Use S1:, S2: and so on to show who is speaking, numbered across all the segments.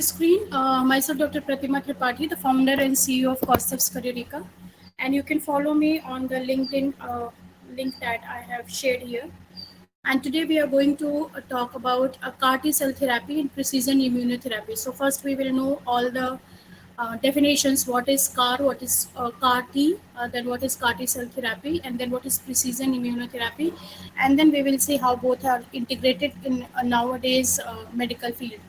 S1: screen, myself Dr. Pratima Tripathi, the founder and CEO of Corcept Careerica, and you can follow me on the LinkedIn link that I have shared here. And today we are going to talk about CAR T cell therapy and precision immunotherapy. So first we will know all the definitions: what is CAR, what is CAR T, then what is CAR T cell therapy, and then what is precision immunotherapy, and then we will see how both are integrated in nowadays medical field.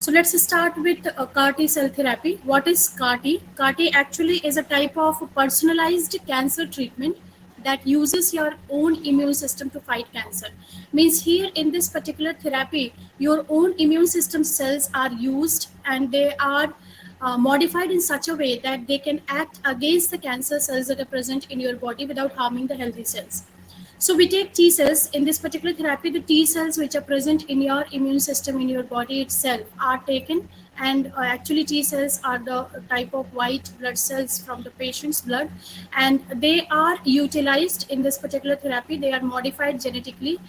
S1: So let's start with CAR T cell therapy. What is CAR T? CAR T actually is a type of personalized cancer treatment that uses your own immune system to fight cancer. Means here in this particular therapy, your own immune system cells are used and they are modified in such a way that they can act against the cancer cells that are present in your body without harming the healthy cells. So we take T cells in this particular therapy. The T cells which are present in your immune system in your body itself are taken, and actually T cells are the type of white blood cells from the patient's blood, and they are utilized in this particular therapy. They are modified genetically,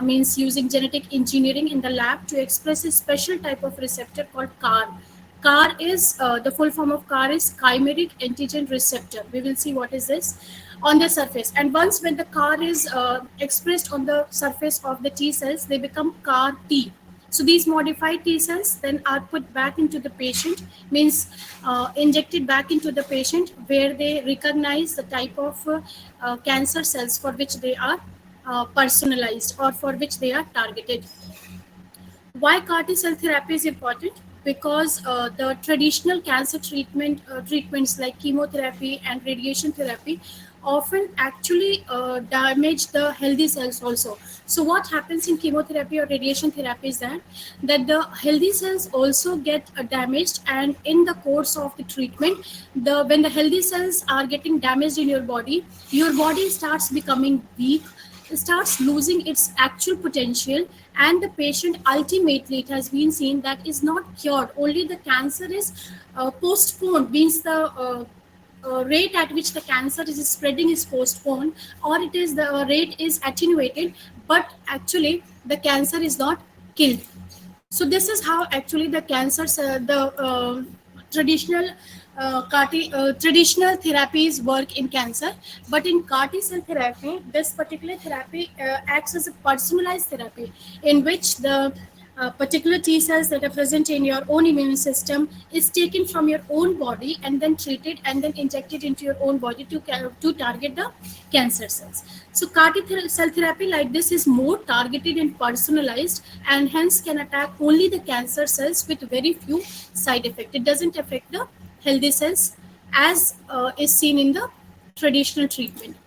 S1: means using genetic engineering in the lab to express a special type of receptor called CAR. CAR is the full form of CAR is chimeric antigen receptor. We will see what is this on the surface. And once when the CAR is expressed on the surface of the T cells, they become CAR T. So these modified T cells then are put back into the patient, means injected back into the patient, where they recognize the type of cancer cells for which they are personalized or for which they are targeted. Why CAR T cell therapy is important? Because the traditional cancer treatments like chemotherapy and radiation therapy often actually damage the healthy cells also. So what happens in chemotherapy or radiation therapy is that the healthy cells also get damaged, and in the course of the treatment, when the healthy cells are getting damaged in your body starts becoming weak, starts losing its actual potential, and the patient ultimately, it has been seen, that is not cured. Only the cancer is postponed, means the rate at which the cancer is spreading is postponed, or it is the rate is attenuated, but actually the cancer is not killed. So this is how actually the cancers, the traditional traditional therapies work in cancer. But in CAR T cell therapy, this particular therapy acts as a personalized therapy in which the particular T cells that are present in your own immune system is taken from your own body and then treated and then injected into your own body to target the cancer cells. So CAR T cell therapy like this is more targeted and personalized, and hence can attack only the cancer cells with very few side effects. It doesn't affect the healthy cells as is seen in the traditional treatment.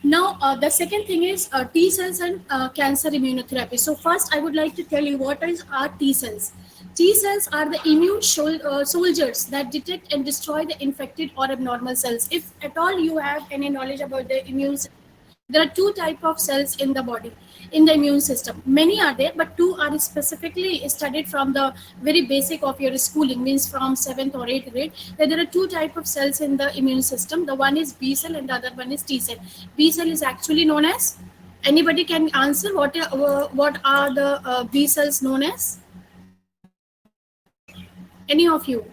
S1: Now, the second thing is T cells and cancer immunotherapy. So first, I would like to tell you what are T cells. T cells are the immune soldiers that detect and destroy the infected or abnormal cells. If at all you have any knowledge about the immune system, there are two types of cells in the body, in the immune system. Many are there, but two are specifically studied from the very basic of your schooling, means from 7th or 8th grade. That there are two types of cells in the immune system. The one is B cell and the other one is T cell. B cell is actually known as, anybody can answer what are the B cells known as? Any of you?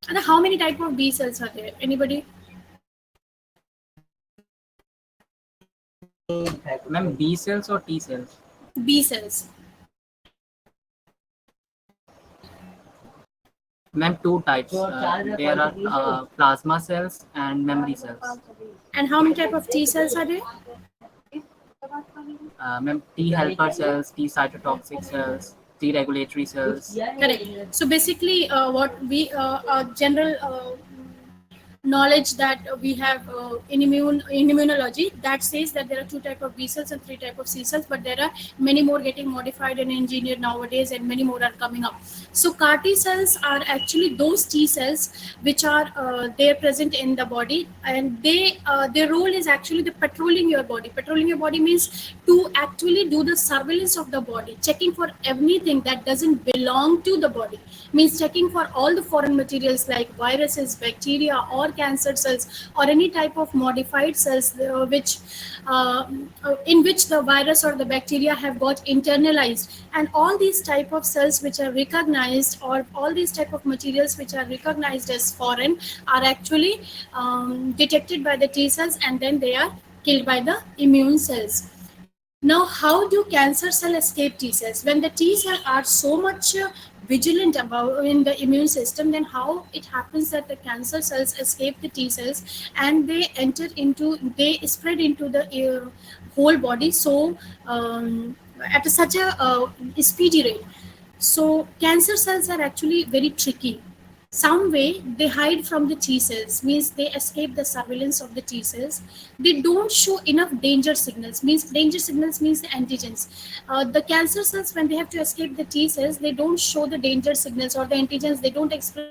S1: And how many types of B cells are there? Anybody?
S2: Ma'am, B cells or T cells?
S1: B cells.
S2: Ma'am, two types. There are plasma cells and memory cells.
S1: And how many types of T cells are there?
S2: Ma'am, T helper cells, T cytotoxic cells, T regulatory cells.
S1: Correct. So basically, what we general knowledge that we have in immunology that says that there are two types of B cells and three types of C cells, but there are many more getting modified and engineered nowadays, and many more are coming up. So CAR T cells are actually those T cells which are they present in the body, and they their role is actually the patrolling your body. Patrolling your body means to actually do the surveillance of the body, checking for anything that doesn't belong to the body, means checking for all the foreign materials like viruses, bacteria, or cancer cells or any type of modified cells which in which the virus or the bacteria have got internalized, and all these type of cells which are recognized, or all these type of materials which are recognized as foreign, are actually detected by the T cells, and then they are killed by the immune cells. Now, how do cancer cell escape T cells? When the T cells are so much vigilant about in the immune system, then how it happens that the cancer cells escape the T cells and they spread into the whole body, so at such a speedy rate. So cancer cells are actually very tricky. Some way they hide from the T cells, means they escape the surveillance of the T cells. They don't show enough danger signals, means danger signals means the antigens. The cancer cells, when they have to escape the T cells, they don't show the danger signals or the antigens, they don't express,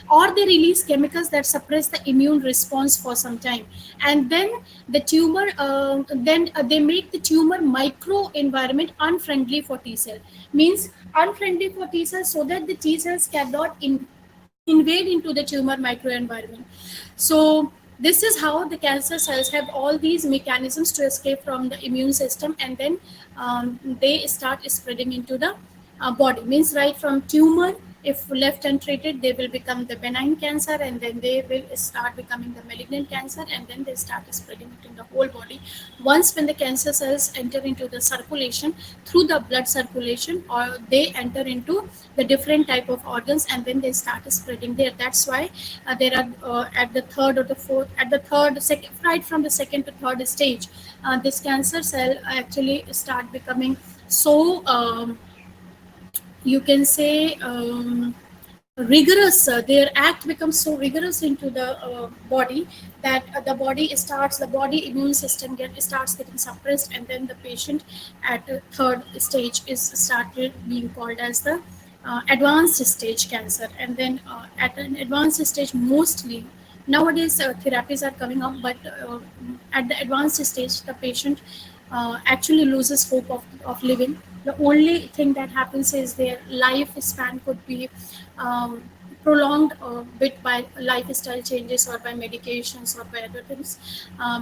S1: or they release chemicals that suppress the immune response for some time, and then the tumor they make the tumor microenvironment unfriendly for T cell, means unfriendly for T cells, so that the T cells cannot invade into the tumor microenvironment. So this is how the cancer cells have all these mechanisms to escape from the immune system, and then they start spreading into the body, means right from tumor, if left untreated, they will become the benign cancer, and then they will start becoming the malignant cancer, and then they start spreading it in the whole body. Once when the cancer cells enter into the circulation through the blood circulation, or they enter into the different type of organs, and then they start spreading there. That's why there are at the third or the fourth, at the third, second, right from the second to third stage, this cancer cell actually start becoming so you can say rigorous. Their act becomes so rigorous into the body that the body immune system starts getting suppressed, and then the patient at the third stage is started being called as the advanced stage cancer. And then at an advanced stage, mostly nowadays therapies are coming up, but at the advanced stage the patient actually loses hope of living. The only thing that happens is their lifespan could be prolonged a bit by lifestyle changes or by medications or by other things,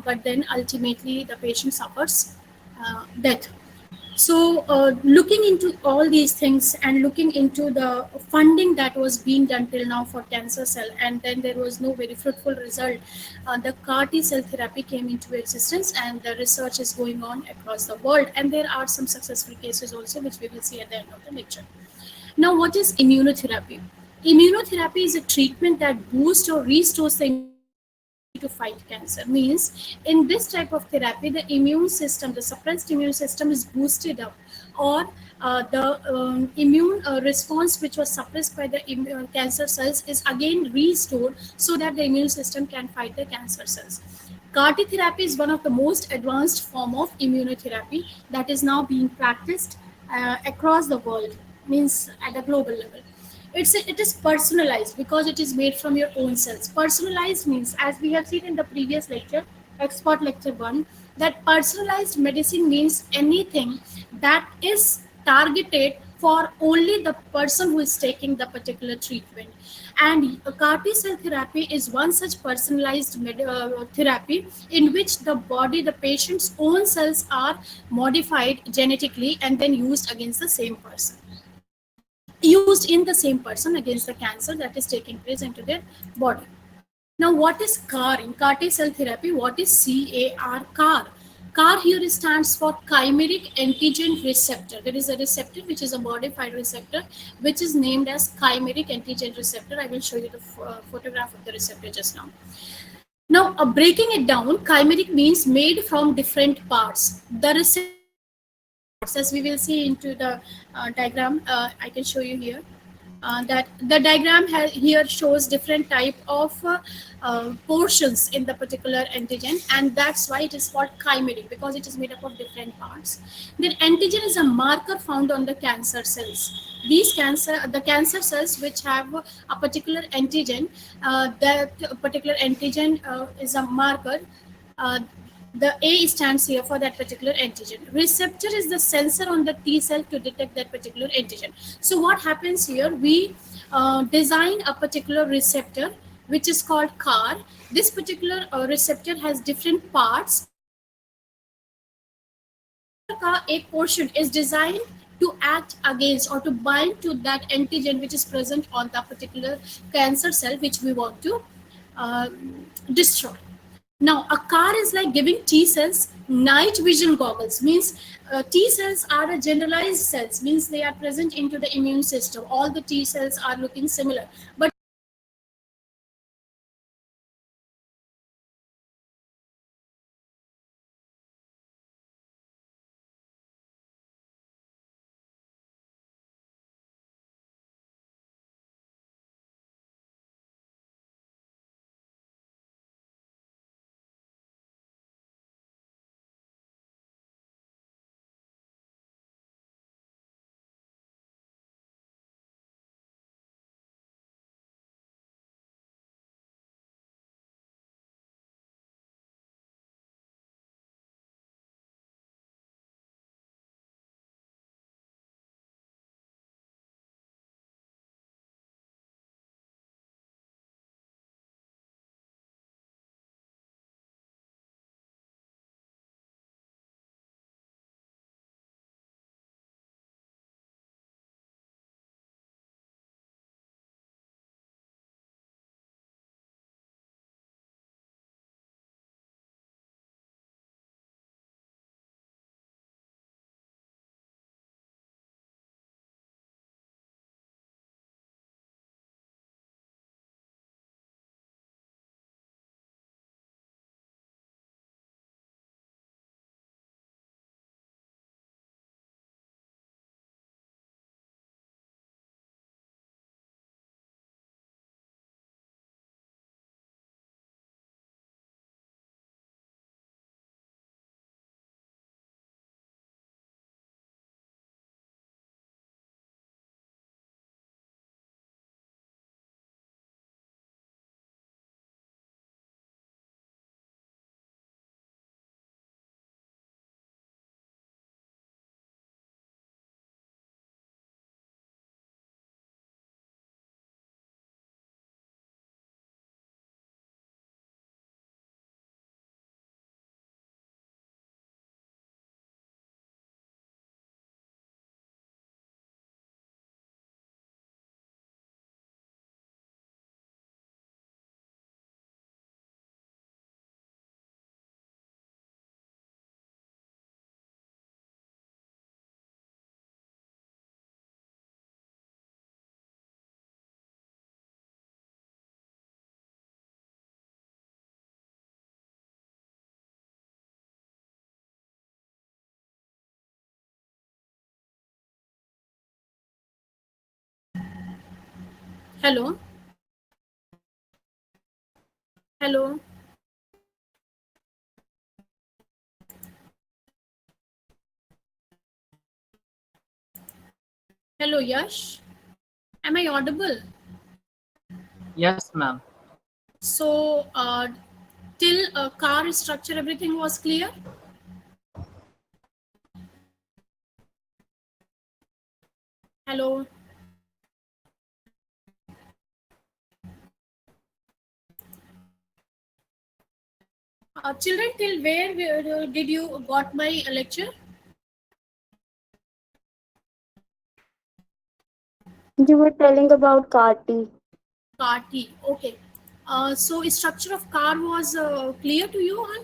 S1: but then ultimately the patient suffers death. So looking into all these things and looking into the funding that was being done till now for cancer cell, and then there was no very fruitful result, the CAR T cell therapy came into existence, and the research is going on across the world, and there are some successful cases also, which we will see at the end of the lecture. Now, what is immunotherapy? Immunotherapy is a treatment that boosts or restores the to fight cancer. Means in this type of therapy, the immune system, the suppressed immune system, is boosted up, or the immune response which was suppressed by the cancer cells is again restored, so that the immune system can fight the cancer cells. CAR T therapy is one of the most advanced form of immunotherapy that is now being practiced across the world, means at a global level. It is personalized because it is made from your own cells. Personalized means, as we have seen in the previous lecture, expert lecture 1, that personalized medicine means anything that is targeted for only the person who is taking the particular treatment. And CAR T cell therapy is one such personalized therapy in which the patient's own cells are modified genetically and then used against the same person. Used in the same person against the cancer that is taking place into their body. Now, what is CAR in CAR T cell therapy? What is CAR? CAR. CAR here stands for chimeric antigen receptor. There is a receptor which is a modified receptor which is named as chimeric antigen receptor. I will show you the photograph of the receptor just now. Now, breaking it down, chimeric means made from different parts. The receptor, as we will see into the diagram, I can show you here. That the diagram here shows different type of portions in the particular antigen, and that's why it is called chimeric, because it is made up of different parts. Then antigen is a marker found on the cancer cells. The cancer cells which have a particular antigen, that particular antigen is a marker. The A stands here for that particular antigen. Receptor is the sensor on the T cell to detect that particular antigen. So what happens here? We design a particular receptor which is called car. This particular receptor has different parts. A portion is designed to act against or to bind to that antigen which is present on that particular cancer cell which we want to uh, destroy. Now, a car is like giving T cells night vision goggles. Means T cells are a generalized cells. Means they are present into the immune system. All the T cells are looking similar, but hello, hello, hello, Yash. Am I audible?
S2: Yes, ma'am.
S1: So, till car structure, everything was clear. Hello. Children, till where did you got my lecture?
S3: You were telling about CAR-T.
S1: Car T. Okay. So structure of car was clear to you, huh?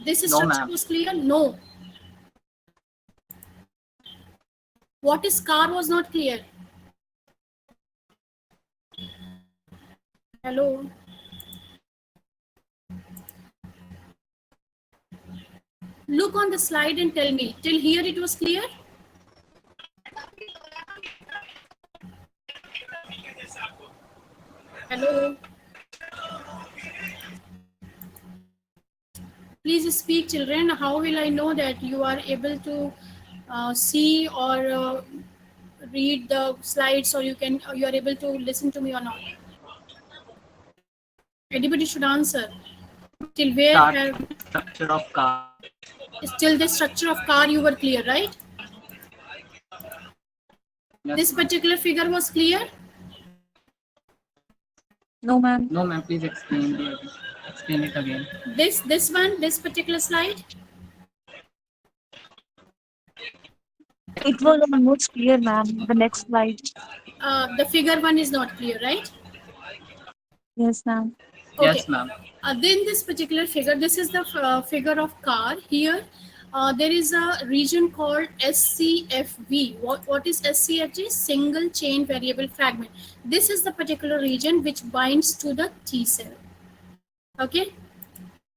S1: This
S2: No,
S1: structure
S2: ma'am.
S1: was clear? No. What is car was not clear? Hello. Look on the slide and tell me. Till here it was clear? Hello. Please speak, children. How will I know that you are able to see or read the slides, or you are able to listen to me or not? Anybody should answer. Till where
S2: Start
S1: have
S2: structure of car.
S1: still the structure of car you were clear, right?
S2: Yes,
S1: This
S2: ma'am.
S1: particular figure was clear.
S4: No, ma'am.
S2: No, ma'am. Please explain it again.
S1: This particular slide.
S4: It was almost clear, ma'am. The next slide.
S1: The figure 1 is not clear, right?
S4: Yes, ma'am.
S1: Okay.
S2: Yes, ma'am.
S1: Then this particular figure, this is the figure of car. Here, there is a region called SCFV. What is SCFV? Single chain variable fragment. This is the particular region which binds to the T cell. Okay,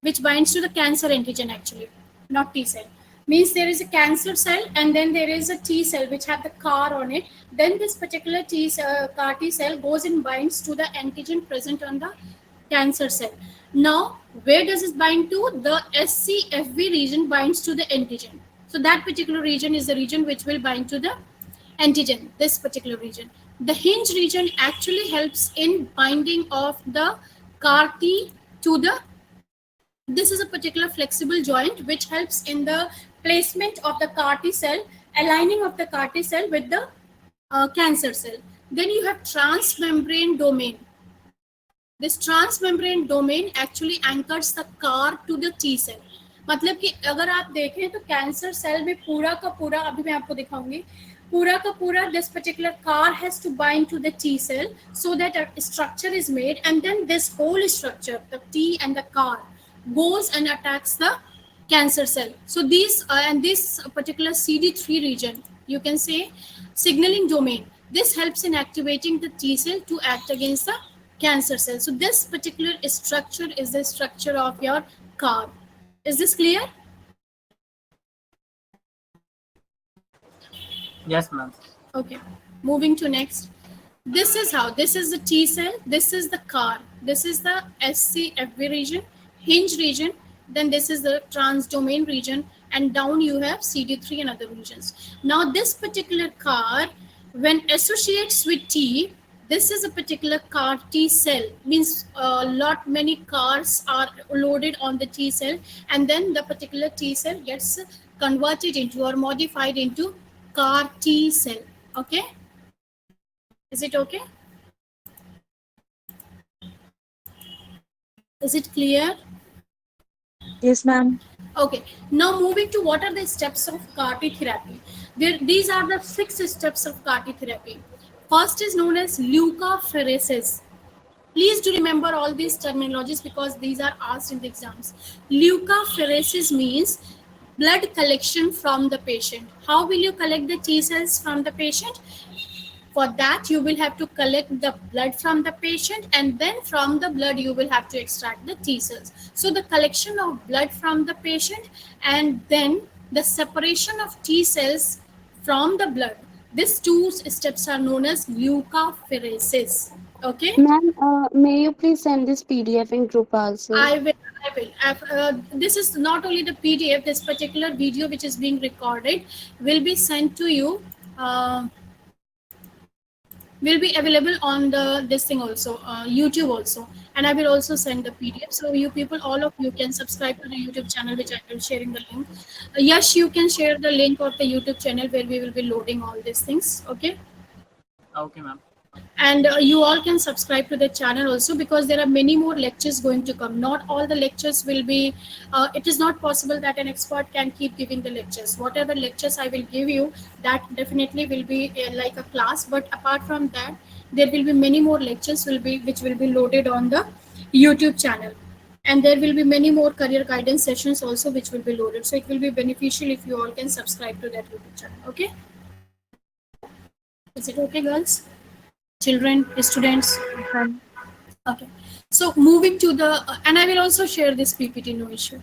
S1: which binds to the cancer antigen actually, not T cell. Means there is a cancer cell and then there is a T cell which have the CAR on it. Then this particular CAR T cell goes and binds to the antigen present on the cancer cell. Now, where does it bind to? The SCFV region binds to the antigen. So that particular region is the region which will bind to the antigen, this particular region. The hinge region actually helps in binding of the CAR T to the, this is a particular flexible joint which helps in the placement of the CAR T cell, aligning of the CAR T cell with the cancer cell. Then you have transmembrane domain. This transmembrane domain actually anchors the CAR to the T cell. मतलब कि अगर आप देखें तो cancer cell में पूरा का पूरा, अभी मैं आपको दिखाऊंगी, पूरा का पूरा this particular CAR has to bind to the T cell so that a structure is made, and then this whole structure, the T and the CAR, goes and attacks the cancer cell. So these and this particular CD3 region, you can say signaling domain, this helps in activating the T cell to act against the cancer cell. So this particular structure is the structure of your CAR. Is this clear?
S2: Yes, ma'am.
S1: Okay, moving to next. This is how, this is the T cell, this is the CAR, this is the SCFV region, hinge region, then this is the transdomain region, and down you have CD3 and other regions. Now this particular CAR, when associates with T, this is a particular CAR T cell, means many CARs are loaded on the T cell, and then the particular T cell gets converted into or modified into CAR T cell. Okay, is it okay? Is it clear?
S4: Yes, ma'am.
S1: Okay, now moving to what are the steps of CAR T therapy. These are the 6 steps of CAR T therapy. First is known as leukapheresis. Please do remember all these terminologies because these are asked in the exams. Leukapheresis means blood collection from the patient. How will you collect the T cells from the patient? For that, you will have to collect the blood from the patient, and then from the blood, you will have to extract the T cells. So the collection of blood from the patient and then the separation of T cells from the blood. These 2 steps are known as leukapheresis. Okay.
S3: Ma'am, may you please send this PDF in group also?
S1: I will. This is not only the PDF. This particular video which is being recorded will be sent to you. Will be available on this thing also, YouTube also, and I will also send the PDF. So you people, all of you can subscribe to the YouTube channel, which I will sharing the link. Yes, you can share the link of the YouTube channel where we will be loading all these things. Okay.
S2: Okay, ma'am.
S1: And you all can subscribe to the channel also, because there are many more lectures going to come. Not all the lectures will be, it is not possible that an expert can keep giving the lectures. Whatever lectures I will give you, that definitely will be like a class. But apart from that, there will be many more lectures which will be loaded on the YouTube channel. And there will be many more career guidance sessions also which will be loaded. So it will be beneficial if you all can subscribe to that YouTube channel. Okay. Is it okay, girls? Children, students? Okay. So moving to the, and I will also share this PPT, no issue.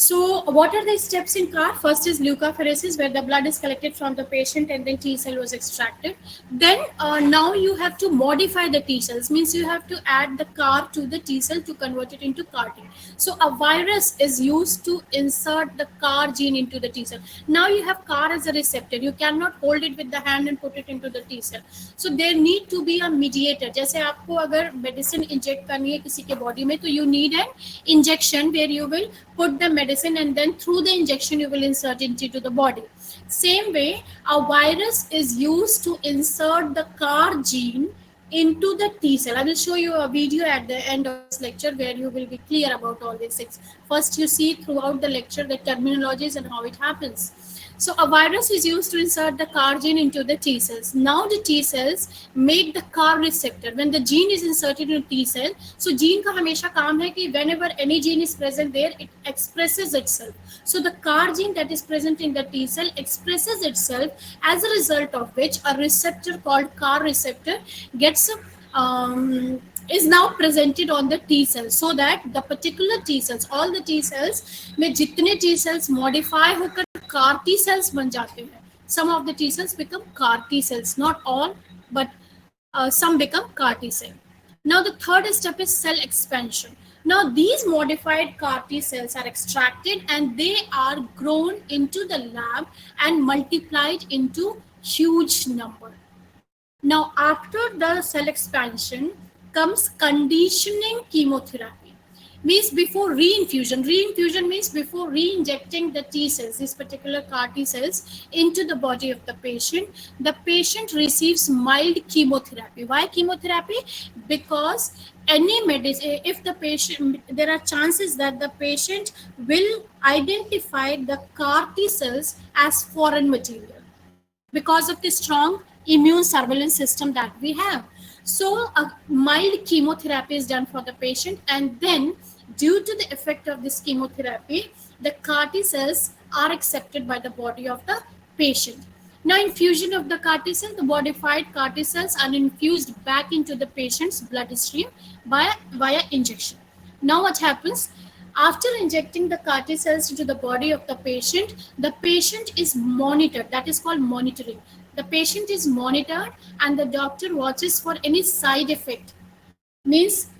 S1: So what are the steps in CAR? First is leukapheresis, where the blood is collected from the patient and then T cell was extracted. Then now you have to modify the T cells, means you have to add the CAR to the T cell to convert it into CAR T. So a virus is used to insert the CAR gene into the T cell. Now you have CAR as a receptor. You cannot hold it with the hand and put it into the T cell. So there need to be a mediator. जैसे आपको अगर medicine inject करनी है किसी के body में, तो you need an injection where you will put the medicine and then through the injection you will insert it into the body. Same way, a virus is used to insert the CAR gene into the T cell. I will show you a video at the end of this lecture where you will be clear about all these things. First, you see throughout the lecture the terminologies and how it happens. So a virus is used to insert the CAR gene into the T cells. Now the T cells make the CAR receptor. When the gene is inserted in a T cell, so gene का हमेशा काम है कि whenever any gene is present there, it expresses itself. So the CAR gene that is present in the T cell expresses itself, as a result of which a receptor called CAR receptor gets is now presented on the T cells, so that the particular T cells, all the T cells में जितने T cells modify होकर CAR T cells बन जाते हैं. Some of the T cells become CAR T cells, not all, but some become CAR T cell. Now the third step is cell expansion. Now these modified CAR T cells are extracted and they are grown into the lab and multiplied into huge number. Now after the cell expansion comes conditioning chemotherapy. Means before reinfusion. Reinfusion means before re-injecting the T cells, these particular CAR T cells, into the body of the patient receives mild chemotherapy. Why chemotherapy? Because any medicine, if the patient, there are chances that the patient will identify the CAR T cells as foreign material because of the strong immune surveillance system that we have. So a mild chemotherapy is done for the patient, and then due to the effect of this chemotherapy, the CAR T cells are accepted by the body of the patient. Now infusion of the CAR T cells, the modified CAR T cells are infused back into the patient's bloodstream via injection. Now what happens? After injecting the CAR T cells into the body of the patient is monitored. That is called monitoring. The patient is monitored and the doctor watches for any side effect. Means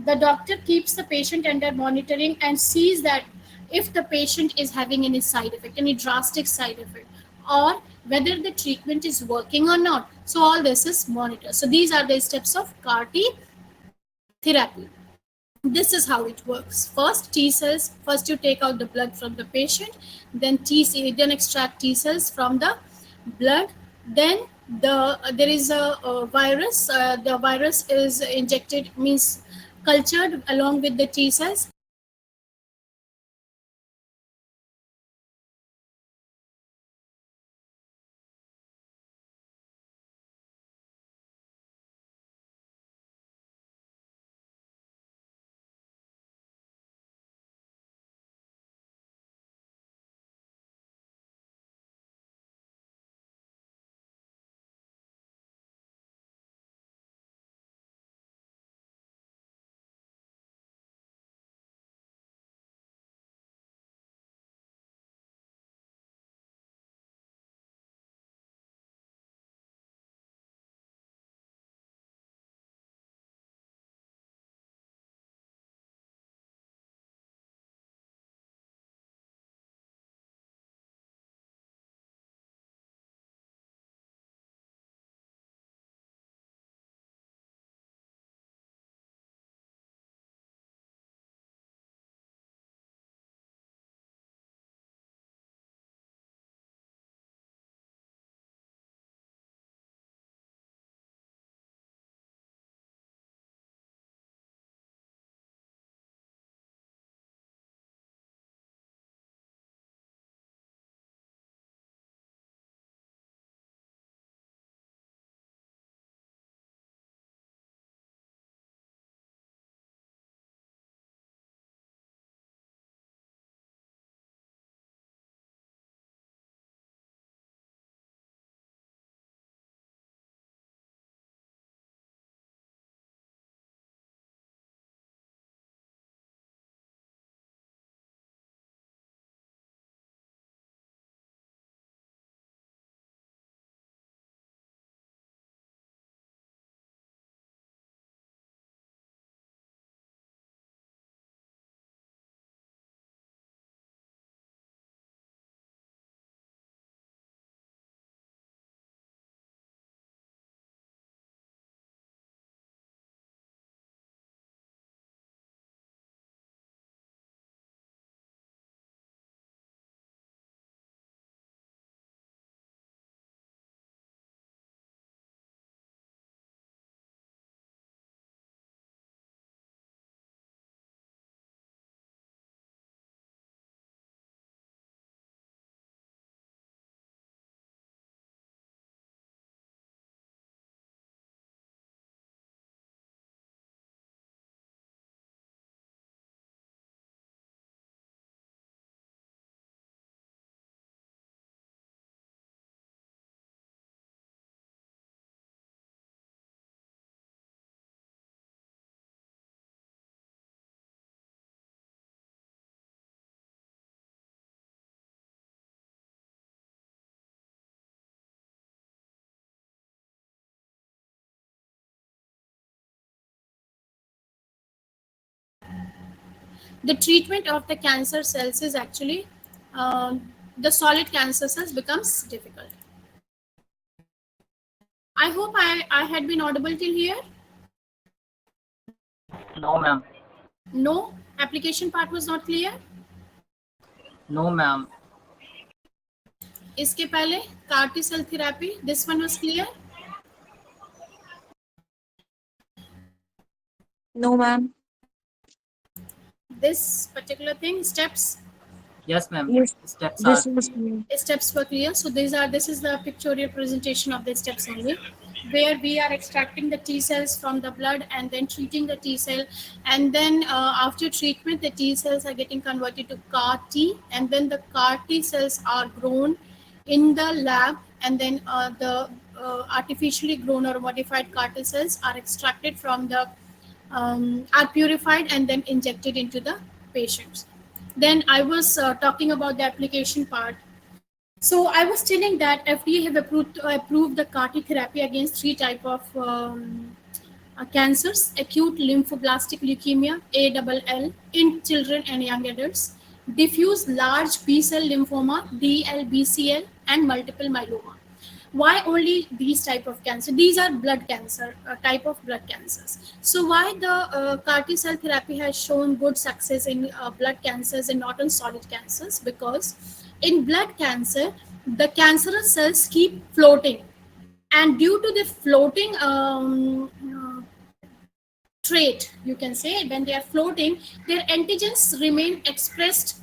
S1: the doctor keeps the patient under monitoring and sees that if the patient is having any side effect, any drastic side effect, or whether the treatment is working or not. So all this is monitored. So these are the steps of CAR T therapy. This is how it works. First T cells, first you take out the blood from the patient, then then extract T cells from the blood, then there is a virus, the virus is injected, means cultured along with the T cells, the treatment of the cancer cells is actually the solid cancer cells becomes difficult. I hope I had been audible till here.
S2: No, ma'am.
S1: No, application part was not clear.
S2: No, ma'am.
S1: इसके पहले CAR-T cell therapy, this one was clear.
S4: No, ma'am.
S1: This particular thing, steps
S2: Yes, ma'am.
S4: Yes,
S2: Steps
S4: this
S2: are.
S4: was clear.
S1: steps were clear. So this is the pictorial presentation of the steps only, where we are extracting the T cells from the blood and then treating the T cell, and then after treatment the T cells are getting converted to CAR T, and then the CAR T cells are grown in the lab, and then the artificially grown or modified CAR T cells are extracted from the are purified and then injected into the patients. Then I was talking about the application part. So I was telling that FDA have approved the CAR-T therapy against three type of cancers: acute lymphoblastic leukemia (ALL) in children and young adults, diffuse large B-cell lymphoma (DLBCL), and multiple myeloma. Why only these type of cancer? These are blood cancer, type of blood cancers. So why the CAR-T cell therapy has shown good success in blood cancers and not on solid cancers? Because in blood cancer, the cancerous cells keep floating, and due to the floating trait, you can say, when they are floating, their antigens remain expressed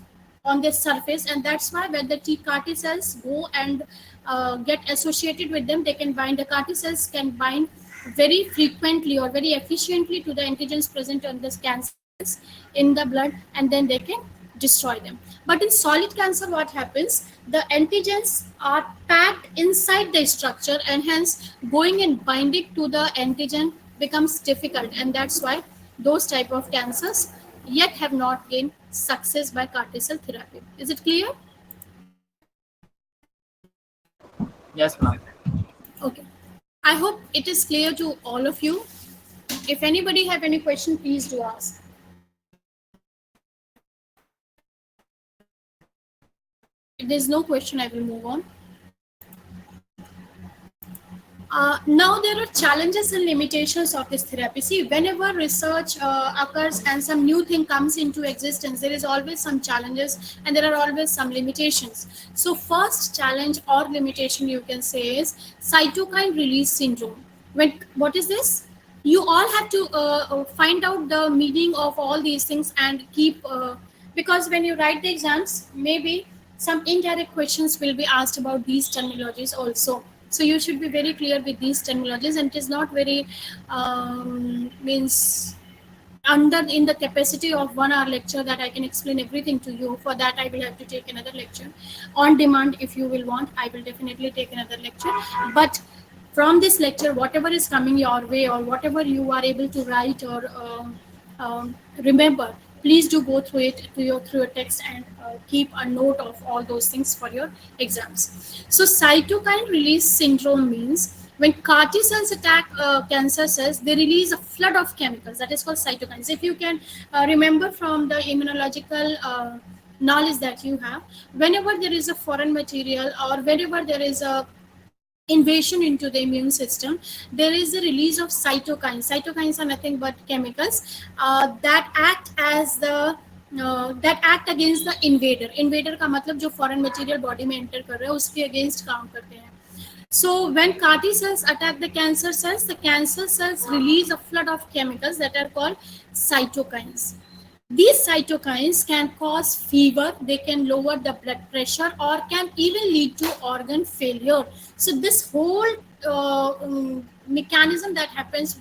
S1: on their surface, and that's why when the CAR-T cells go and get associated with them, they can bind. The CAR-T cells can bind very frequently or very efficiently to the antigens present on the cancer cells in the blood, and then they can destroy them. But in solid cancer, what happens? The antigens are packed inside the structure, and hence going and binding to the antigen becomes difficult, and that's why those type of cancers yet have not gained success by CAR-T cell therapy. Is it clear?
S2: Yes, ma'am.
S1: Okay. I hope it is clear to all of you. If anybody have any question, please do ask. If there's no question, I will move on. Now there are challenges and limitations of this therapy. See, whenever research occurs and some new thing comes into existence, there is always some challenges and there are always some limitations. So first challenge or limitation you can say is cytokine release syndrome. What is this? You all have to find out the meaning of all these things and keep, because when you write the exams, maybe some indirect questions will be asked about these terminologies also. So you should be very clear with these terminologies, and it is not very means under in the capacity of 1 hour lecture that I can explain everything to you. For that I will have to take another lecture on demand. If you will want, I will definitely take another lecture. But from this lecture, whatever is coming your way or whatever you are able to write or remember, please do go through it through your text and keep a note of all those things for your exams. So cytokine release syndrome means when CAR-T cells attack cancer cells, they release a flood of chemicals that is called cytokines. If you can remember from the immunological knowledge that you have, whenever there is a foreign material or whenever there is a invasion into the immune system, there is a release of cytokines. Cytokines are nothing but chemicals that act as the that act against the invader. Invader का मतलब जो foreign material body में enter कर रहा है उसके against काम करते हैं. So when CAR-T cells attack the cancer cells release a flood of chemicals that are called cytokines. These cytokines can cause fever, they can lower the blood pressure, or can even lead to organ failure. So this whole mechanism that happens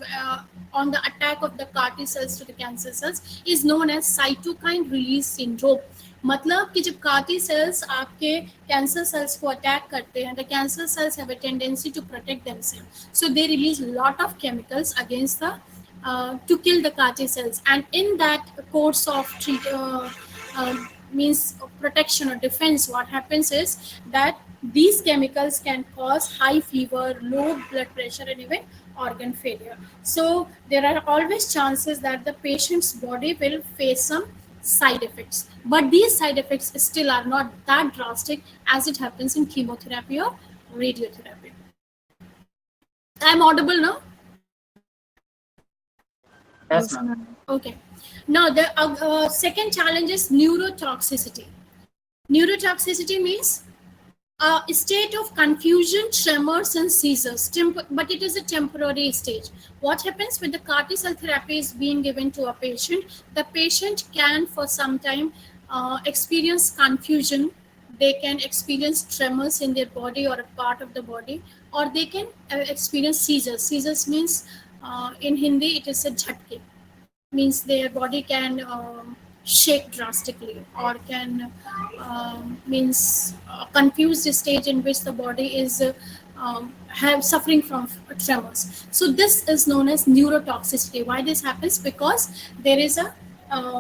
S1: on the attack of the CAR-T cells to the cancer cells is known as cytokine release syndrome. मतलब कि जब CAR-T cells आपके cancer cells को attack करते हैं, the cancer cells have a tendency to protect themselves. So they release a lot of chemicals against the to kill the CAR-T cells, and in that course of means protection or defense, what happens is that these chemicals can cause high fever, low blood pressure, and even organ failure. So there are always chances that the patient's body will face some side effects. But these side effects still are not that drastic as it happens in chemotherapy or radiotherapy. I'm audible now?
S2: Yes, ma'am.
S1: Okay. Now, the second challenge is neurotoxicity. Neurotoxicity means a state of confusion, tremors, and seizures, but it is a temporary stage. What happens when the CAR T cell therapy is being given to a patient? The patient can, for some time, experience confusion. They can experience tremors in their body or a part of the body, or they can experience seizures. Seizures means, in Hindi, it is a jhatke, means their body can shake drastically, or can means confused stage in which the body is have suffering from tremors. So this is known as neurotoxicity. Why this happens? Because there is a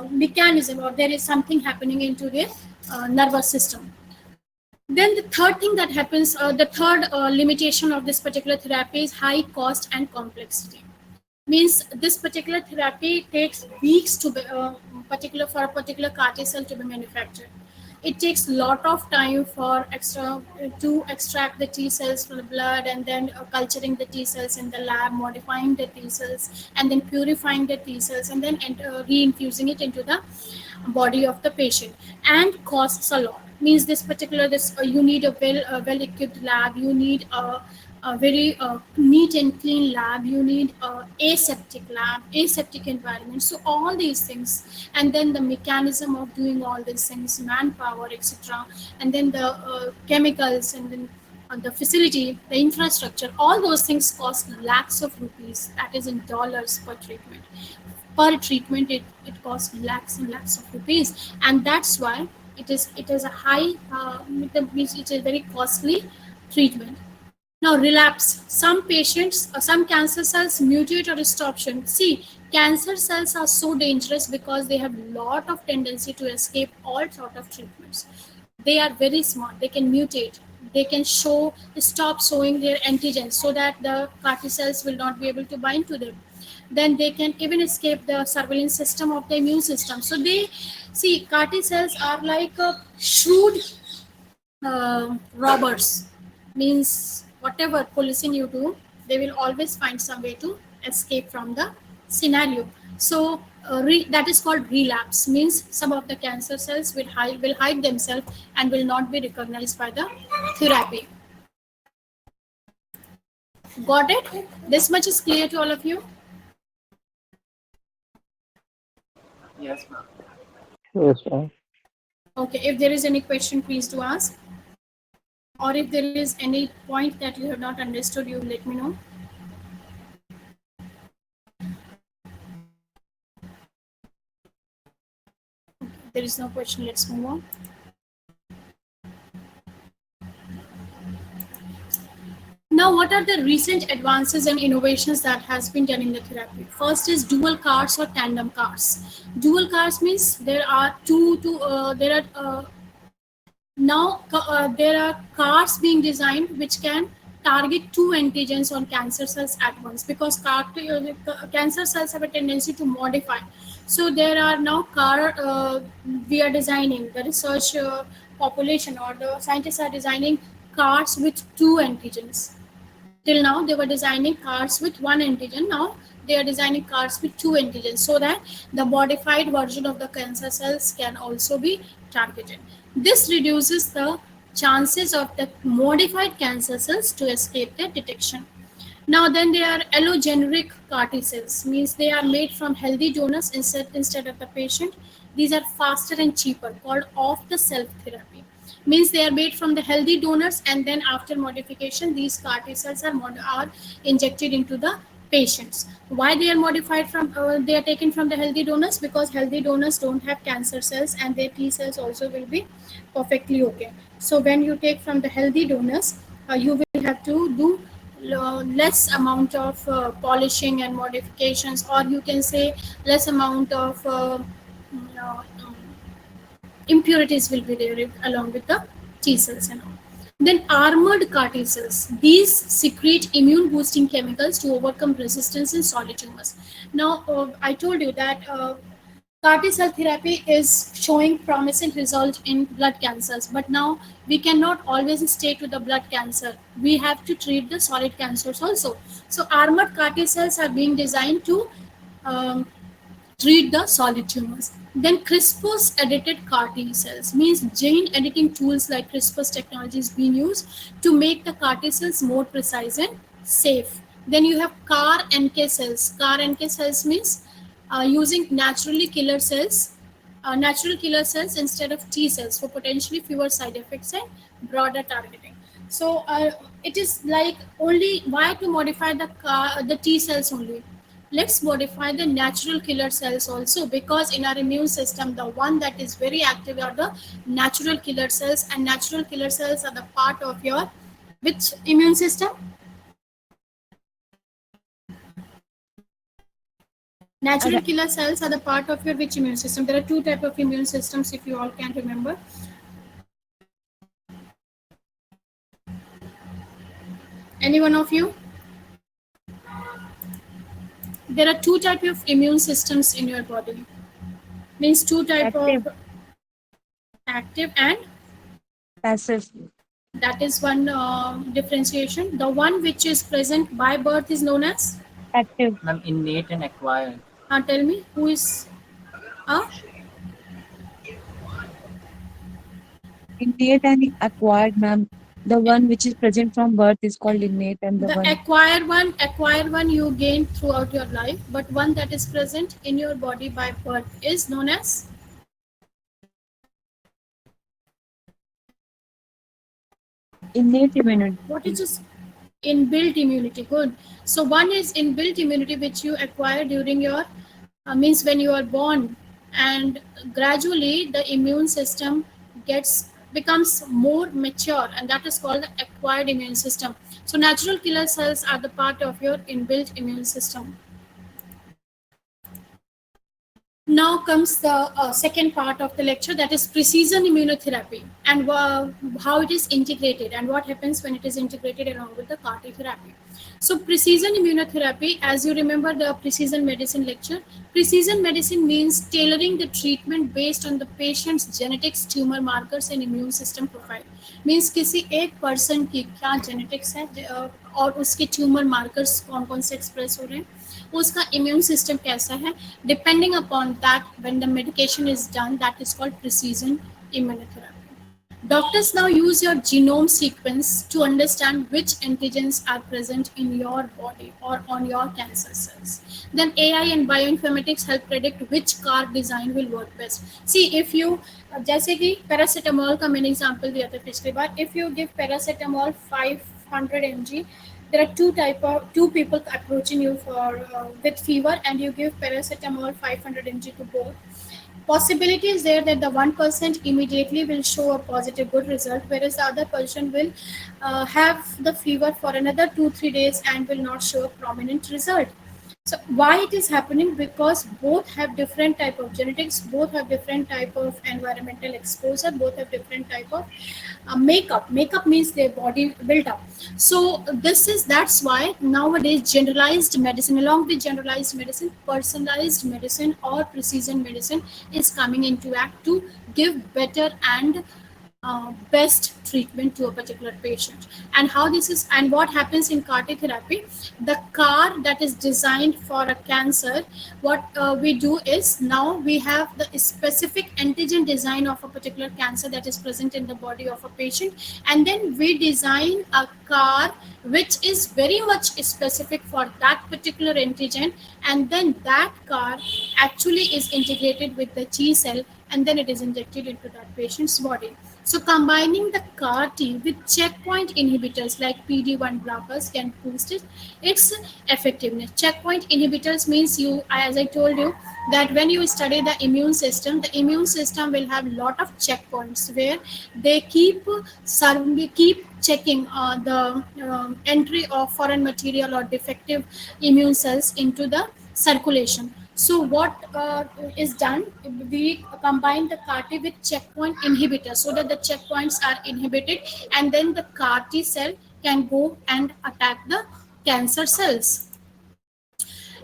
S1: mechanism, or there is something happening into the nervous system. Then the third thing that happens, the third limitation of this particular therapy is high cost and complexity. Means this particular therapy takes weeks to be for a particular CAR T cell to be manufactured. It takes a lot of time for to extract the T cells from the blood, and then culturing the T cells in the lab, modifying the T cells, and then purifying the T cells, and then reinfusing it into the body of the patient, and costs a lot. Means this particular you need a well equipped lab, you need a very neat and clean lab, you need aseptic lab, aseptic environment. So all these things, and then the mechanism of doing all these things, manpower, etc., and then the chemicals, and then the facility, the infrastructure, all those things cost lakhs of rupees, that is in dollars per treatment. Per treatment, it costs lakhs and lakhs of rupees, and that's why it is a high, it is a very costly treatment. Now, relapse. Some patients, some cancer cells mutate or stop. See, cancer cells are so dangerous because they have a lot of tendency to escape all sort of treatments. They are very smart. They can mutate. They can stop showing their antigens so that the CAR T cells will not be able to bind to them. Then they can even escape the surveillance system of the immune system. So they see CAR T cells are like shrewd robbers. Means whatever policing you do, they will always find some way to escape from the scenario. So that is called relapse. Means some of the cancer cells will hide themselves and will not be recognized by the therapy. Got it? This much is clear to all of you?
S2: Yes, ma'am.
S5: Yes, ma'am.
S1: Okay, if there is any question, please do ask. Or if there is any point that you have not understood, you let me know. If there is no question, let's move on. Now, what are the recent advances and innovations that has been done in the therapy? First is dual CARs or tandem CARs. Dual CARs means there are now there are CARs being designed which can target two antigens on cancer cells at once, because cancer cells have a tendency to modify. So there are now we are designing, the research population or the scientists are designing CARs with two antigens. Till now, they were designing CARs with one antigen. Now, they are designing CARs with two antigens so that the modified version of the cancer cells can also be targeted. This reduces the chances of the modified cancer cells to escape their detection. Now, then there are allogeneic CAR T cells, means they are made from healthy donors instead of the patient. These are faster and cheaper, called off-the-shelf therapy. Means they are made from the healthy donors, and then after modification, these CAR T cells are injected into the patients. Why they are modified from? They are taken from the healthy donors because healthy donors don't have cancer cells, and their T cells also will be perfectly okay. So when you take from the healthy donors, you will have to do less amount of polishing and modifications, or you can say less amount of impurities will be there along with the T cells and all. Then armored CAR T cells. These secrete immune boosting chemicals to overcome resistance in solid tumors. Now, I told you that CAR T cell therapy is showing promising result in blood cancers, but now we cannot always stay to the blood cancer. We have to treat the solid cancers also. So armored CAR T cells are being designed to um, treat the solid tumors. Then CRISPR's edited CAR T cells means gene editing tools like CRISPR's technology is being used to make the CAR T cells more precise and safe. Then you have CAR NK cells. CAR NK cells means using natural killer cells instead of T cells for potentially fewer side effects and broader targeting. So it is like only why to modify the T cells only. Let's modify the natural killer cells also, because in our immune system, the one that is very active are the natural killer cells, and natural killer cells are the part of your which immune system? Natural killer cells are the part of your which immune system? There are two types of immune systems, if you all can remember. Any one of you? There are two types of immune systems in your body. Means two type
S4: Active.
S1: of active and
S4: Passive.
S1: that is one differentiation. The one which is present by birth is known as.
S4: Active.
S2: Ma'am, innate and acquired.
S1: Tell me who is.
S4: Innate and acquired, ma'am. The one which is present from birth is called innate, and the
S1: The
S4: one
S1: acquired one you gain throughout your life, but one that is present in your body by birth is known as.
S4: innate immunity.
S1: What is this? Inbuilt immunity. Good. So one is inbuilt immunity which you acquire during your means when you are born, and gradually the immune system becomes more mature, and that is called the acquired immune system. So natural killer cells are the part of your inbuilt immune system. Now comes the second part of the lecture, that is precision immunotherapy, and how it is integrated and what happens when it is integrated along with the CAR T therapy. So precision immunotherapy, as you remember the precision medicine lecture, precision medicine means tailoring the treatment based on the patient's genetics, tumor markers and immune system profile. Means किसी एक person की क्या genetics है और उसके tumor markers कौन कौन से express हो रहे हैं, उसका immune system कैसा है, depending upon that when the medication is done, that is called precision immunotherapy. Doctors now use your genome sequence to understand which antigens are present in your body or on your cancer cells. Then AI and bioinformatics help predict which CAR design will work best. See, if you जैसे कि paracetamol का मैंने example दिया था पिछली बार, if you give paracetamol 500 mg, there are two people approaching you for with fever, and you give paracetamol 500 mg to both. Possibility is there that the 1% immediately will show a positive good result, whereas the other person will have the fever for another 2-3 days and will not show a prominent result. So why it is happening? Because both have different type of genetics, both have different type of environmental exposure, both have different type of makeup. Makeup means their body built up. So that's why nowadays generalized medicine, along with generalized medicine, personalized medicine or precision medicine is coming into act to give better and best treatment to a particular patient. And how this is, and what happens in CAR T therapy, the CAR that is designed for a cancer, what we do is now we have the specific antigen design of a particular cancer that is present in the body of a patient, and then we design a CAR which is very much specific for that particular antigen, and then that CAR actually is integrated with the T cell, and then it is injected into that patient's body. So combining the CAR T with checkpoint inhibitors like PD-1 blockers can boost its effectiveness. Checkpoint inhibitors means as I told you, that when you study the immune system will have a lot of checkpoints where they keep checking the entry of foreign material or defective immune cells into the circulation. So what is done, we combine the CAR T with checkpoint inhibitors so that the checkpoints are inhibited, and then the CAR T cell can go and attack the cancer cells.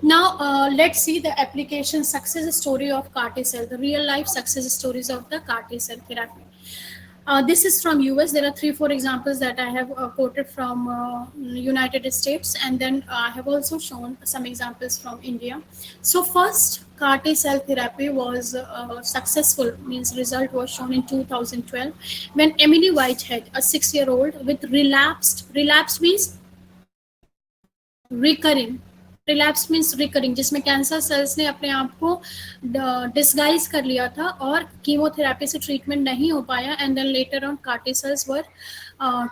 S1: Now, let's see the application success story of CAR T cell, the real life success stories of the CAR T cell therapy. This is from US. There are 3-4 examples that I have quoted from United States, and then I have also shown some examples from India. So first, CAR T cell therapy was successful, means result was shown in 2012 when Emily Whitehead, a 6-year-old with relapse means recurring, relapse means recurring, जिसमें cancer cells ने अपने आप को disguise कर लिया था और chemotherapy से ट्रीटमेंट नहीं हो पाया, and then later on CAR T cells were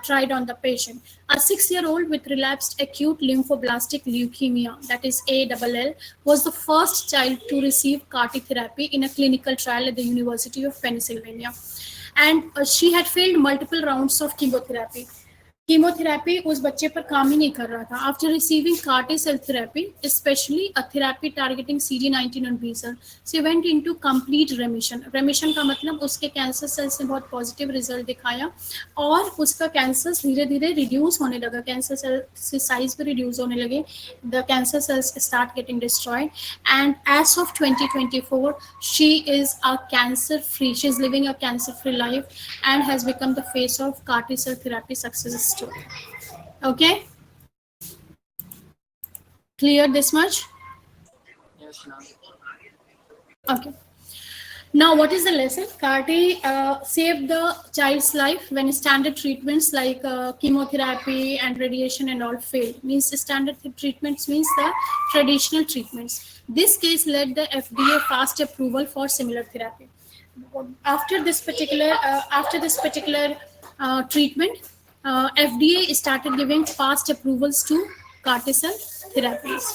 S1: tried on the patient. A 6-year-old with relapsed acute lymphoblastic leukemia, that is ALL, was the first child to receive CAR T therapy in a clinical trial at the University of Pennsylvania, and she had failed multiple rounds of chemotherapy. Chemotherapy उस बच्चे पर काम ही नहीं कर रहा था. After receiving CAR T cell therapy, especially a therapy targeting CD19 and B cell, she went into complete remission. Remission का मतलब उसके कैंसर सेल्स ने बहुत पॉजिटिव रिजल्ट दिखाया और उसका कैंसर धीरे धीरे रिड्यूस होने लगा, कैंसर सेल से साइज भी रिड्यूस होने लगे, the cancer cells start getting destroyed, and as of 2024 she is a cancer free, she is living a cancer free life and has become the face of CAR T cell therapy success story. Okay, clear this much?
S2: Yes, ma'am.
S1: Okay, now what is the lesson? CAR T saved the child's life when standard treatments like chemotherapy and radiation and all failed. Means standard treatments means the traditional treatments. This case led the FDA fast approval for similar therapy. After this particular treatment, FDA started giving fast approvals to CAR T cell therapies.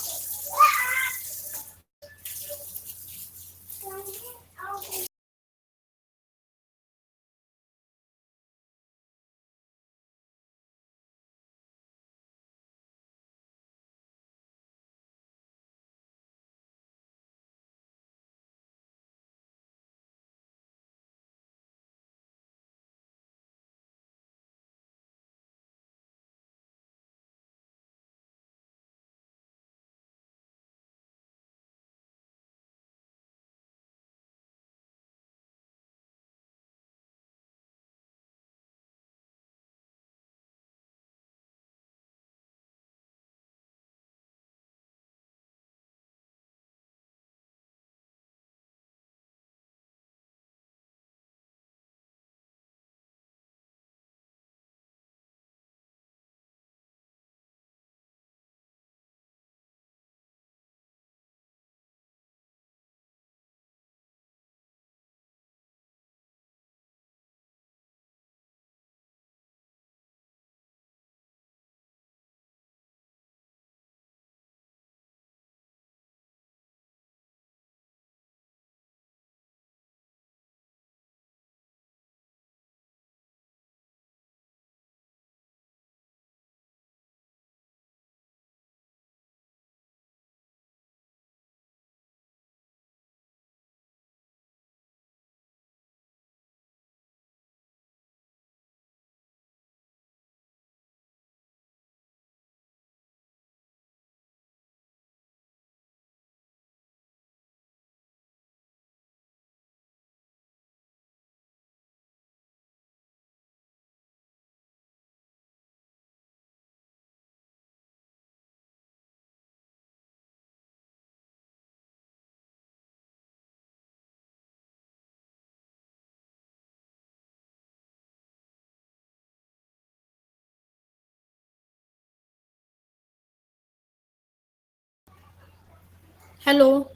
S1: Hello.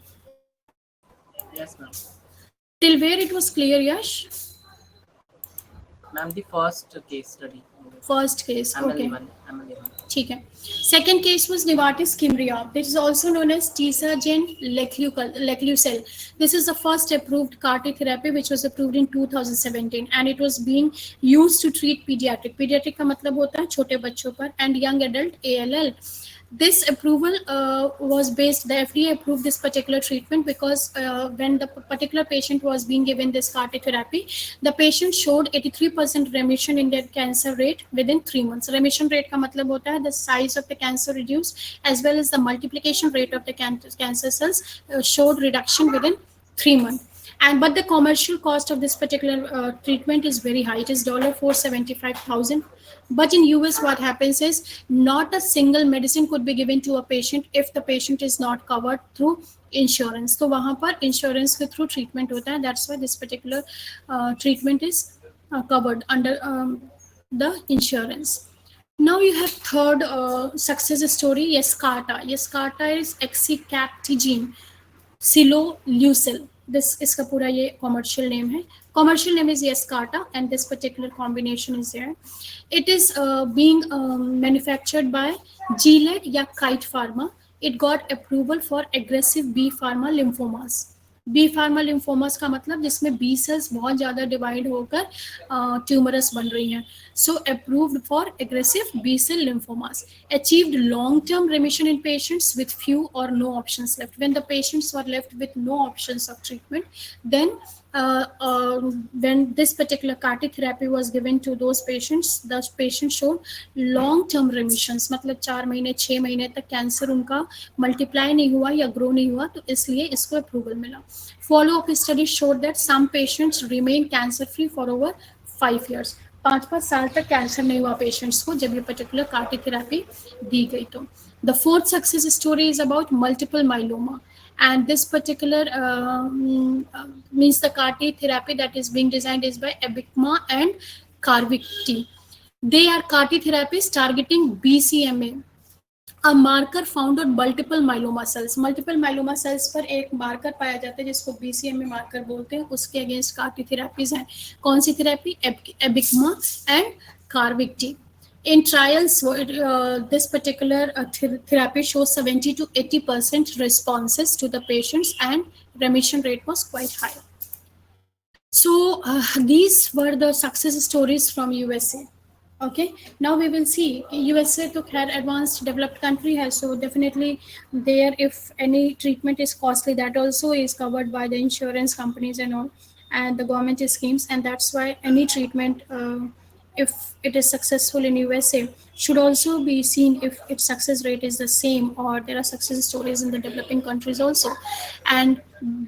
S2: Yes, ma'am.
S1: Till where it was clear, Yash?
S2: Ma'am, the first case study.
S1: First case, okay.
S2: ML1.
S1: ठीक है. Second case was Novartis Kymriah. This is also known as Tesagen Leclucel. This is the first approved CAR T therapy which was approved in 2017 and it was being used to treat pediatric. Pediatric का मतलब होता है छोटे बच्चों पर and young adult ALL. This approval was based, the FDA approved this particular treatment because when the particular patient was being given this CAR T therapy, the patient showed 83% remission in their cancer rate rate within 3 months. Remission rate का मतलब होता है the size of the cancer reduced as well as the multiplication rate of the cancer cells showed reduction within 3 months. But the commercial cost of this particular treatment is very high. It is $475,000. But in US, what happens is not a single medicine could be given to a patient if the patient is not covered through insurance. तो वहाँ पर insurance के through treatment होता है. That's why this particular treatment is covered under the insurance. Now you have third success story, Yescarta. Yescarta is Excaptigene Silolucil. This इसका पूरा ये commercial name है. Commercial name is Yescarta, and this particular combination is there. It is being manufactured by Gilead या Kite Pharma. It got approval for aggressive B pharma lymphomas. B pharma lymphomas का मतलब जिसमें B sales बहुत ज़्यादा divide होकर tumorous बन रही हैं. So approved for aggressive B cell lymphomas. Achieved long term remission in patients with few or no options left. When the patients were left with no options of treatment, then when this particular CAR-T therapy was given to those patients, the patients showed long-term remissions. मतलब 4 महीने 6 महीने तक cancer उनका multiply नहीं हुआ या grow नहीं हुआ, तो इसलिए इसको अप्रूवल मिला. Follow-up studies showed that some patients remain cancer-free for over 5 years. 5 साल तक कैंसर नहीं हुआ पेशेंट्स को जब ये पर्टिकुलर CAR-T थेरेपी दी गई. तो the fourth success story is about multiple myeloma. And this particular means the CAR-T therapy that is being designed is by Abicma and Carvykti. They are CAR-T therapies targeting BCMA, a marker found on multiple myeloma cells. Multiple myeloma cells पर एक marker पाया जाता है जिसको BCMA marker बोलते हैं. उसके against CAR-T therapies हैं. कौन सी therapy? Abicma and Carvykti. In trials, this particular therapy shows 70 to 80% responses to the patients, and remission rate was quite high. So these were the success stories from USA. Okay, now we will see. USA to खैर advanced developed country है, so definitely there, if any treatment is costly, that also is covered by the insurance companies and all, and the government schemes, and that's why any treatment, if it is successful in USA, should also be seen if its success rate is the same, or there are success stories in the developing countries also, and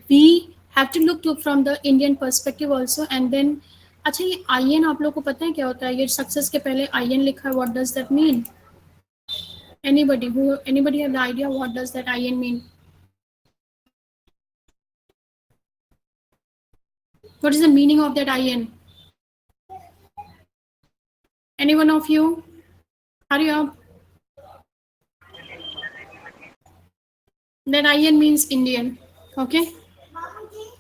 S1: we have to look to from the Indian perspective also. And then अच्छा, ये IN आप लोगों को पता है क्या होता है? ये सक्सेस के पहले IN लिखा है. What does that mean? Anybody have the idea what does that IN mean? What is the meaning of that IN? Any one of you? Hurry up. That IN means Indian. Okay.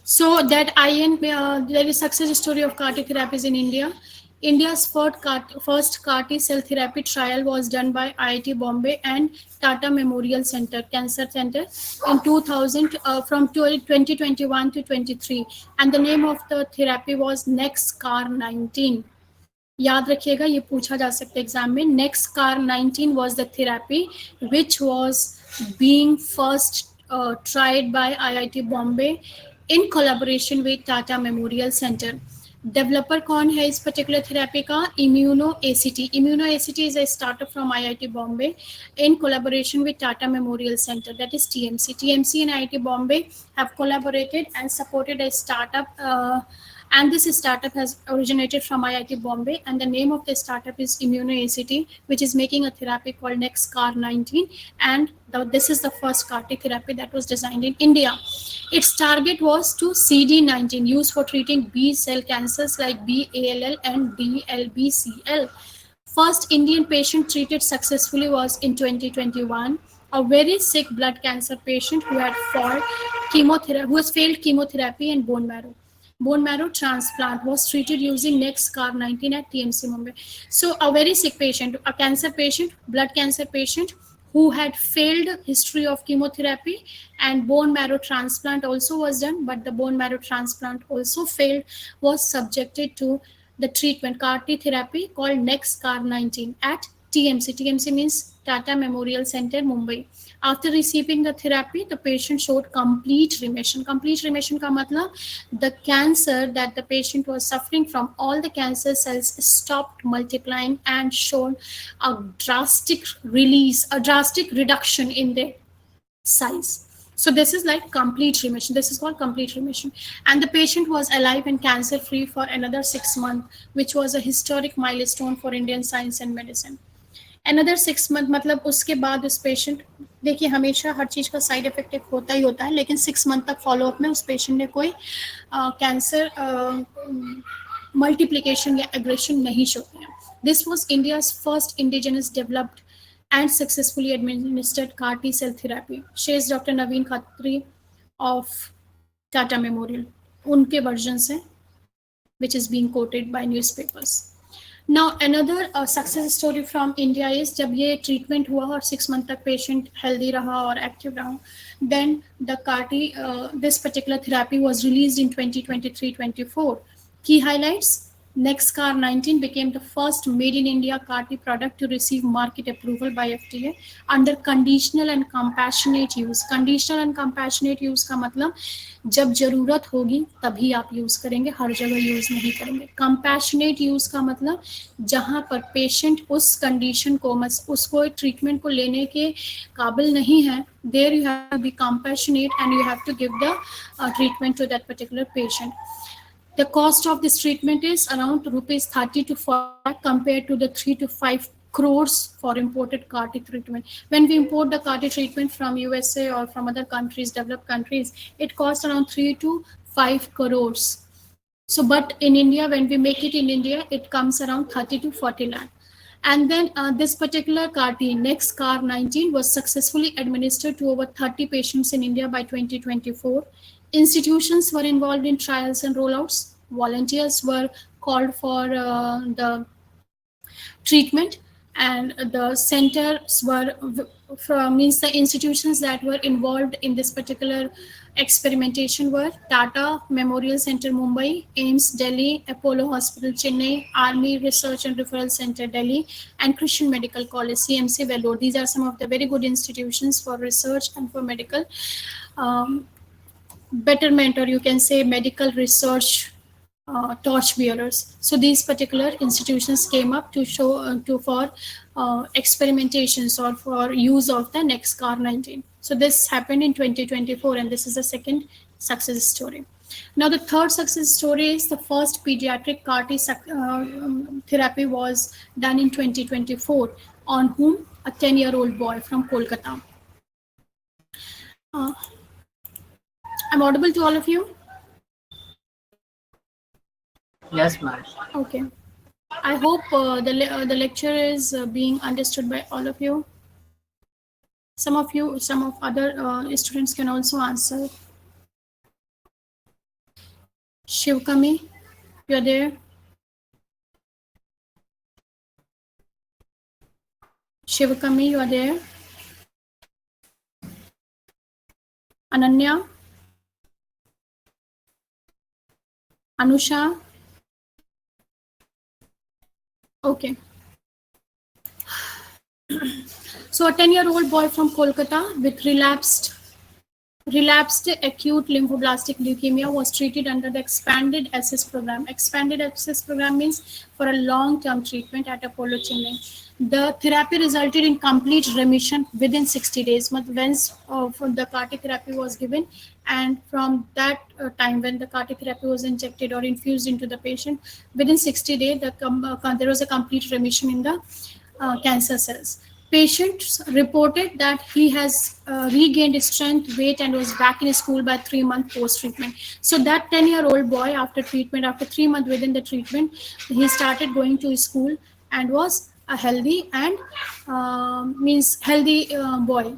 S1: So that IN, there is success story of CAR-T therapies in India. India's first CAR-T cell therapy trial was done by IIT Bombay and Tata Memorial Cancer Center in 2000, from 2021 to 23, and the name of the therapy was NextCAR19. याद रखिएगा, ये पूछा जा सकता है exam में. NextCAR19 was the therapy which was being first tried by IIT Bombay in collaboration with Tata Memorial Center. Developer कौन है इस पर्टिकुलर थेरेपी का? ImmunoACT. ImmunoACT is a startup from IIT Bombay in collaboration with Tata Memorial Center, that is TMC. TMC and IIT Bombay have collaborated and supported a startup, and this startup has originated from IIT Bombay, and the name of the startup is ImmunoACT, which is making a therapy called NextCAR19, and this is the first CAR-T therapy that was designed in India. Its target was to CD19, used for treating B cell cancers like B-ALL and DLBCL. First Indian patient treated successfully was in 2021. A very sick blood cancer patient who had failed chemotherapy and bone marrow. Bone marrow transplant was treated using NextCAR19 at TMC Mumbai. So a very sick patient, a cancer patient, blood cancer patient, who had failed history of chemotherapy, and bone marrow transplant also was done, but the bone marrow transplant also failed, was subjected to the treatment CAR-T therapy called NextCAR19 at TMC. TMC means Tata Memorial Center, Mumbai. After receiving the therapy, the patient showed complete remission. Complete remission का मतलब the cancer that the patient was suffering from, all the cancer cells stopped multiplying and showed a drastic release, a drastic reduction in their size. So this is like complete remission. This is called complete remission. And the patient was alive and cancer free for another 6 months, which was a historic milestone for Indian science and medicine. Another 6 month मतलब उसके बाद उस patient, देखिए हमेशा हर चीज़ का side effect एक होता ही होता है, लेकिन 6 मंथ तक फॉलोअप में उस पेशेंट ने कोई कैंसर मल्टीप्लिकेशन या एग्रेशन नहीं शो किया. This was India's first indigenous developed and successfully administered CAR T cell therapy. Shares Dr. Naveen Khatri of Tata Memorial. उनके वर्जन से, which is being quoted by newspapers. Now another success story from India is जब ये treatment हुआ और 6 month तक patient healthy रहा और active रहा, then the CAR T, this particular therapy was released in 2023-24. Key highlights: NextCAR19 became the first made in India CAR T product to receive market approval by FDA under conditional and compassionate use. Conditional and compassionate use का मतलब जब जरूरत होगी तभी आप use करेंगे, हर जगह use नहीं करेंगे. कंपैशनेट यूज का मतलब जहां पर पेशेंट उस कंडीशन को, उसको ट्रीटमेंट को लेने के काबिल नहीं है, there you have to be compassionate and you have to give the treatment to that particular patient. The cost of this treatment is around rupees 30 to 40 compared to the 3 to 5 crores for imported CAR T treatment. When we import the CAR T treatment from USA or from other countries, developed countries, it costs around 3 to 5 crores. So, but in India, when we make it in India, it comes around 30 to 40 lakh. And then this particular CAR T, NextCAR19, was successfully administered to over 30 patients in India by 2024. Institutions were involved in trials and rollouts. Volunteers were called for the treatment, and the centers were means the institutions that were involved in this particular experimentation were Tata Memorial Center, Mumbai; AIIMS, Delhi; Apollo Hospital, Chennai; Army Research and Referral Center, Delhi; and Christian Medical College, CMC, Vellore. These are some of the very good institutions for research and for medical betterment, or you can say medical research torch bearers. So these particular institutions came up to show for experimentations or for use of the NextCAR19. So this happened in 2024, and this is the second success story. Now the third success story is the first pediatric CAR T therapy was done in 2024 on whom? A 10-year-old boy from Kolkata. I'm audible to all of you?
S2: Yes, ma'am.
S1: Okay. I hope the lecture is being understood by all of you. Some of other students can also answer. Shivkami, you're there? Shivkami, you are there? Ananya? Anusha? Okay. So a 10-year-old boy from Kolkata with relapsed acute lymphoblastic leukemia was treated under the expanded access program. Expanded access program means for a long-term treatment at Apollo Chennai. The therapy resulted in complete remission within 60 days. Once the CAR T therapy was given, and from that time when the CAR T therapy was injected or infused into the patient, within 60 days, there was a complete remission in the cancer cells. Patients reported that he has regained strength, weight, and was back in school by 3 months post-treatment. So that 10-year-old boy, after treatment, after 3 months within the treatment, he started going to school and was a healthy and healthy boy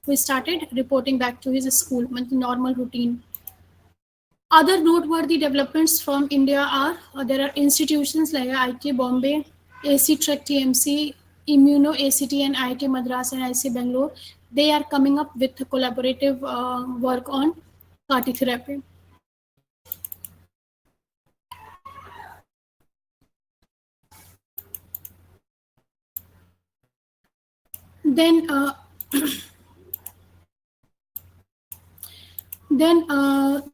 S1: who started reporting back to his school with normal routine. Other noteworthy developments from India are there are institutions like IIT Bombay, AC Trek TMC, Immuno ACT, and IIT Madras and IC Bangalore. They are coming up with collaborative work on CAR T therapy. Then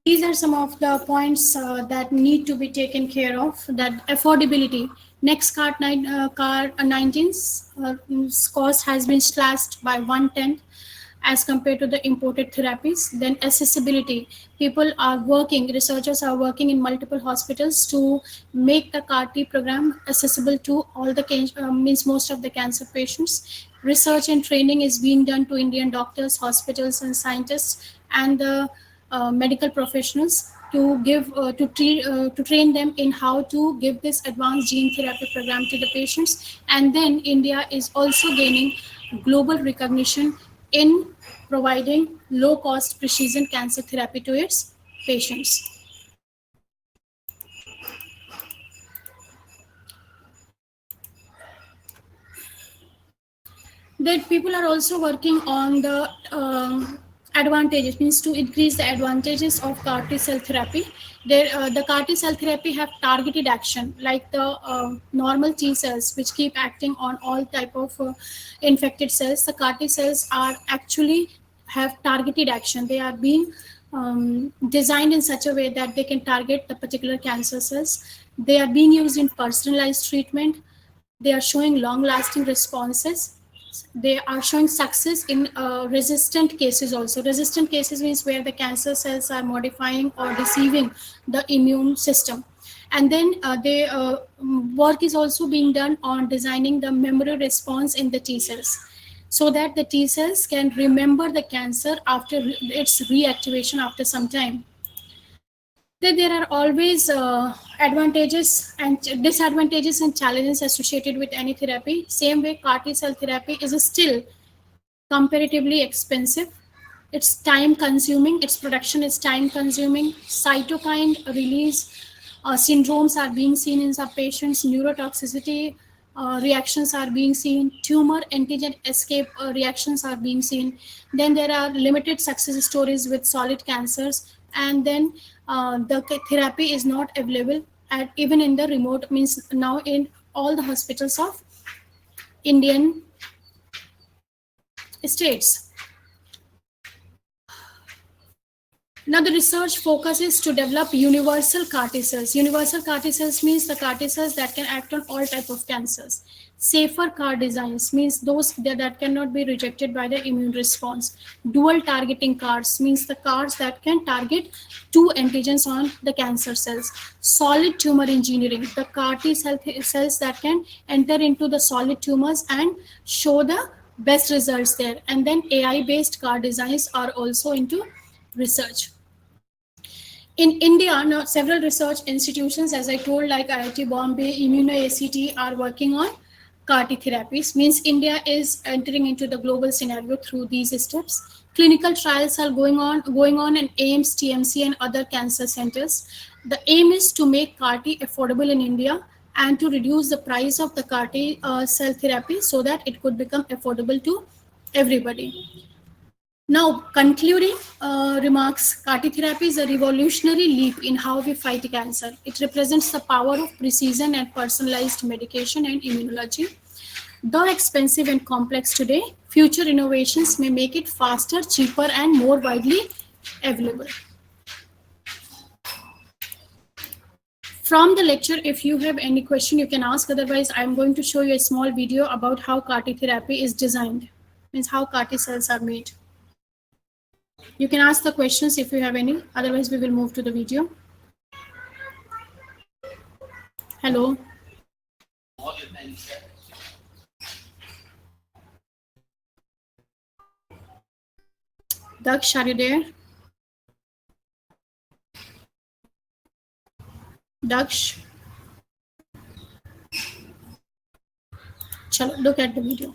S1: these are some of the points that need to be taken care of. That affordability. Next car 19's cost has been slashed by 1/10 as compared to the imported therapies. Then accessibility. Researchers are working in multiple hospitals to make the CAR-T program accessible to all the means most of the cancer patients. Research and training is being done to Indian doctors, hospitals, and scientists, and the medical professionals to give to train them in how to give this advanced gene therapy program to the patients. And then India is also gaining global recognition in providing low cost precision cancer therapy to its patients. That people are also working on the advantages, means to increase the advantages of CAR T cell therapy. The CAR T cell therapy have targeted action, like the normal T cells, which keep acting on all type of infected cells. The CAR T cells are actually have targeted action. They are being designed in such a way that they can target the particular cancer cells. They are being used in personalized treatment. They are showing long-lasting responses. They are showing success in resistant cases also. Resistant cases means where the cancer cells are modifying or deceiving the immune system. And then work is also being done on designing the memory response in the T cells, so that the T cells can remember the cancer after its reactivation after some time. That there are always advantages and disadvantages and challenges associated with any therapy. Same way, CAR T cell therapy is still comparatively expensive. It's time consuming. Its production is time consuming. Cytokine release syndromes are being seen in some patients. Neurotoxicity reactions are being seen. Tumor antigen escape reactions are being seen. Then there are limited success stories with solid cancers. And then the therapy is not available at even in the remote, means now in all the hospitals of Indian states. Now the research focuses to develop universal CAR T cells. Universal CAR T cells means the CAR T cells that can act on all type of cancers. Safer CAR designs means those that cannot be rejected by the immune response. Dual targeting CARs means the CARs that can target two antigens on the cancer cells. Solid tumor engineering, the CAR T cells that can enter into the solid tumors and show the best results there. And then AI-based CAR designs are also into research. In India, now several research institutions, as I told, like IIT Bombay, ImmunoACT, are working on CAR T therapies. Means India is entering into the global scenario through these steps. Clinical trials are going on in AIMS, TMC, and other cancer centers. The aim is to make CAR T affordable in India and to reduce the price of the CAR T cell therapy so that it could become affordable to everybody. Now, concluding remarks, CAR T therapy is a revolutionary leap in how we fight cancer. It represents the power of precision and personalized medication and immunology. Though expensive and complex today, future innovations may make it faster, cheaper, and more widely available. From the lecture, if you have any question, you can ask. Otherwise, I'm going to show you a small video about how CAR T therapy is designed, means how CAR T cells are made. You can ask the questions if you have any. Otherwise, we will move to the video. Hello. Daksh, are you there? Daksh. Chalo, look at the video.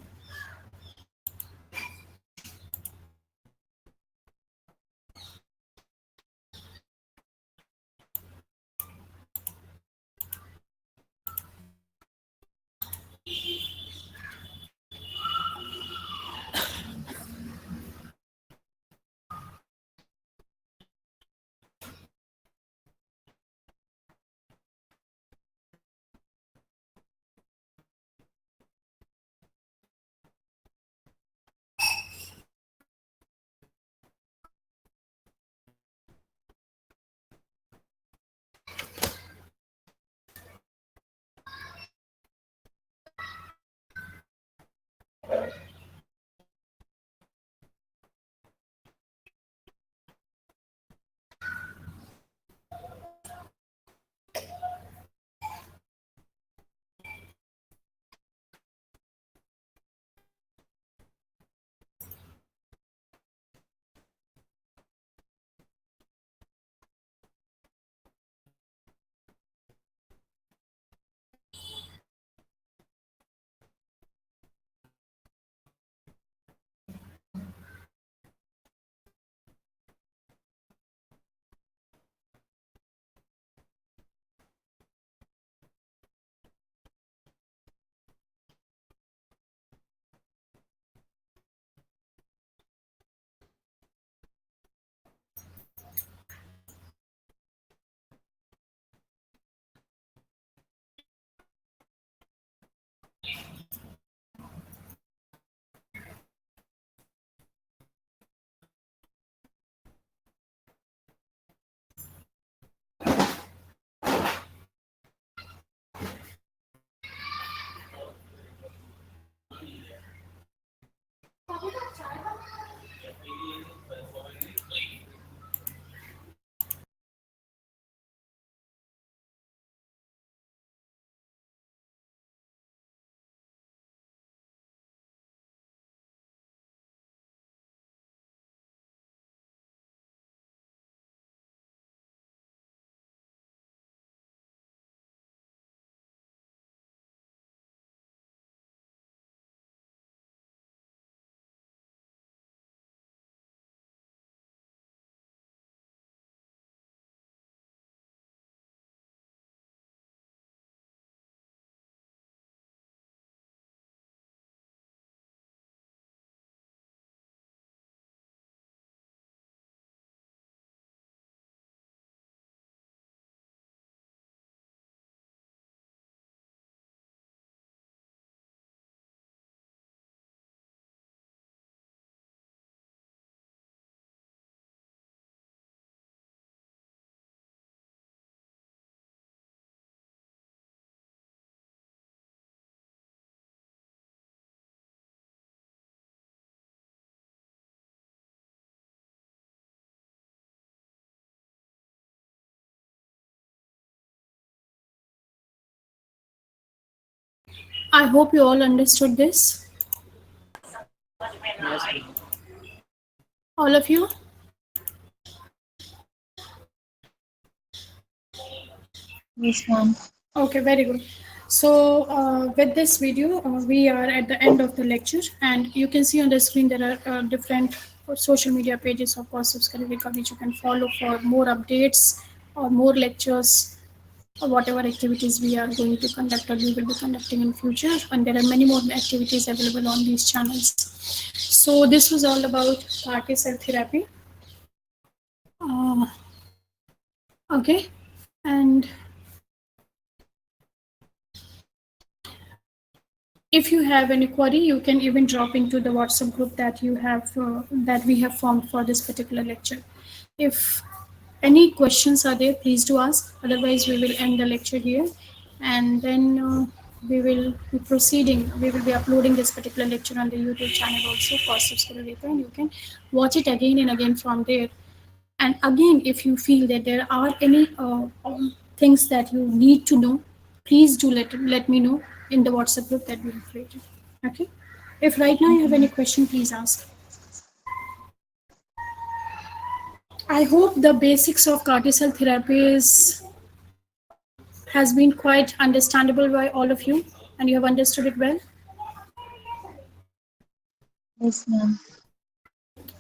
S1: I hope you all understood this.
S2: Yes, ma'am.
S1: All of you?
S4: Yes, ma'am.
S1: Okay, very good. So with this video, we are at the end of the lecture, and you can see on the screen there are different social media pages of Concepts Karivika which you can follow for more updates or more lectures or whatever activities we are going to conduct or we will be conducting in future. And there are many more activities available on these channels. So this was all about CAR-T cell therapy. Okay, and if you have any query, you can even drop into the WhatsApp group that you have that we have formed for this particular lecture. If any questions are there, please do ask. Otherwise, we will end the lecture here, and then we will be proceeding. We will be uploading this particular lecture on the YouTube channel also for subscriber, and you can watch it again and again from there. And again, if you feel that there are any things that you need to know, please do let me know in the WhatsApp group that we have created. Okay. If right now you have any question, please ask. I hope the basics of CAR-T cell therapy has been quite understandable by all of you, and you have understood it well.
S4: Yes, ma'am.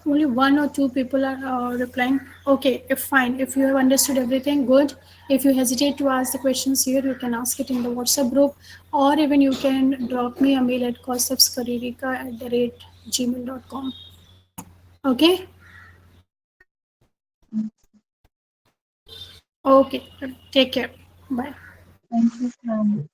S1: Only one or two people are replying. Okay, if fine. If you have understood everything, good. If you hesitate to ask the questions here, you can ask it in the WhatsApp group, or even you can drop me a mail at conceptscareerica@gmail.com. Okay? Okay. Take care. Bye.
S4: Thank you, ma'am.